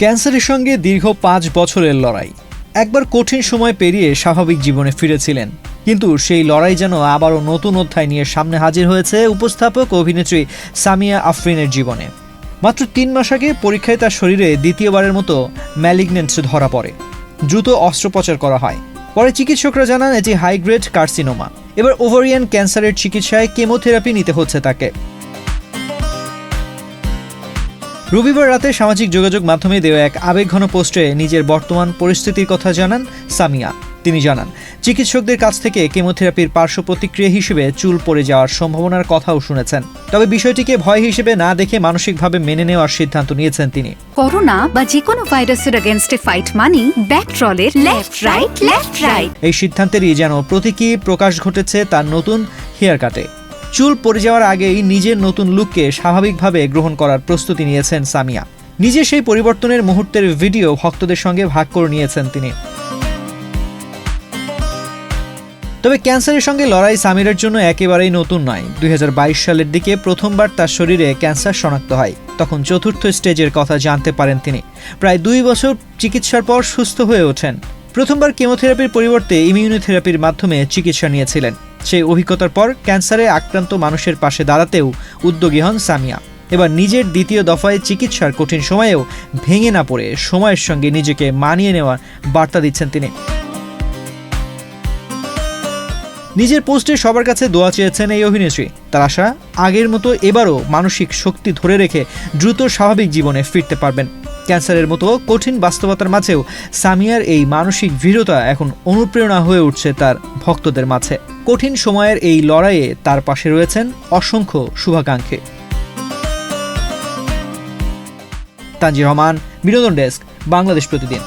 ক্যান্সারের সঙ্গে দীর্ঘ ৫ বছরের লড়াই। একবার কঠিন সময় পেরিয়ে স্বাভাবিক জীবনে ফিরেছিলেন, কিন্তু সেই লড়াই যেন আবারও নতুন অধ্যায় নিয়ে সামনে হাজির হয়েছে উপস্থাপক অভিনেত্রী সামিয়া আফরিনের জীবনে। মাত্র ৩ মাস আগে পরীক্ষায় তার শরীরে দ্বিতীয়বারের মতো ম্যালিগন্যান্ট ধরা পড়ে। দ্রুত অস্ত্রোপচার করা হয়। পরে চিকিৎসকরা জানান এটি হাই গ্রেড কার্সিনোমা। এবার ওভারিয়ান ক্যান্সারের চিকিৎসায় কেমোথেরাপি নিতে হচ্ছে তাকে। রবিবার রাতে সামাজিক যোগাযোগ মাধ্যমে দেওয়া এক আবেগঘন পোস্টে নিজের বর্তমান পরিস্থিতির কথা জানান সামিয়া। তিনি জানান, চিকিৎসকদের কাছ থেকে কেমোথেরাপির পার্শ্ব প্রতিক্রিয়া হিসেবে চুল পড়ে যাওয়ার সম্ভাবনার কথাও শুনেছেন। তবে বিষয়টিকে ভয় হিসেবে না দেখে মানসিকভাবে মেনে নেওয়ার সিদ্ধান্ত নিয়েছেন তিনি। করোনা বা যে কোনো ভাইরাসের এগেইনস্টে ফাইট মানি ব্যাকট্রলের লেফট রাইট। এই সিদ্ধান্তেরই যেন প্রতীকী প্রকাশ ঘটেছে তার নতুন হেয়ার কাটে। চুল পড়ে যাওয়ার আগেই নিজের নতুন লুককে স্বাভাবিকভাবে গ্রহণ করার প্রস্তুতি নিয়েছেন সামিয়া। নিজে সেই পরিবর্তনের মুহূর্তের ভিডিও ভক্তদের সঙ্গে ভাগ করে নিয়েছেন তিনি। তবে ক্যান্সারের সঙ্গে লড়াই সামিরের জন্য একেবারেই নতুন নয়। ২০২২ সালের দিকে প্রথমবার তার শরীরে ক্যান্সার শনাক্ত হয়। তখন ৪র্থ স্টেজের কথা জানতে পারেন তিনি। প্রায় ২ বছর চিকিৎসার পর সুস্থ হয়ে ওঠেন। প্রথমবার কেমোথেরাপির পরিবর্তে ইমিউনোথেরাপির মাধ্যমে চিকিৎসা নিয়েছিলেন। সেই অভিজ্ঞতার পর ক্যান্সারে আক্রান্ত মানুষের পাশে দাঁড়াতেও উদ্যোগী হন সামিয়া। এবার নিজের দ্বিতীয় দফায় চিকিৎসার কঠিন সময়েও ভেঙে না পড়ে সময়ের সঙ্গে নিজেকে মানিয়ে নেওয়ার বার্তা দিচ্ছেন তিনি। নিজের পোস্টে সবার কাছে দোয়া চেয়েছেন এই অভিনেত্রী। তার আশা, আগের মতো এবারও মানসিক শক্তি ধরে রেখে দ্রুত স্বাভাবিক জীবনে ফিরতে পারবেন। ক্যান্সারের মতো কঠিন বাস্তবতার মাঝেও সামিয়ার এই মানসিক দৃঢ়তা এখন অনুপ্রেরণা হয়ে উঠছে তার ভক্তদের মাঝে। কঠিন সময়ের এই লড়াইয়ে তার পাশে রয়েছেন অসংখ্য শুভাকাঙ্ক্ষী। তানজির রহমান, বিনোদন ডেস্ক, বাংলাদেশ প্রতিদিন।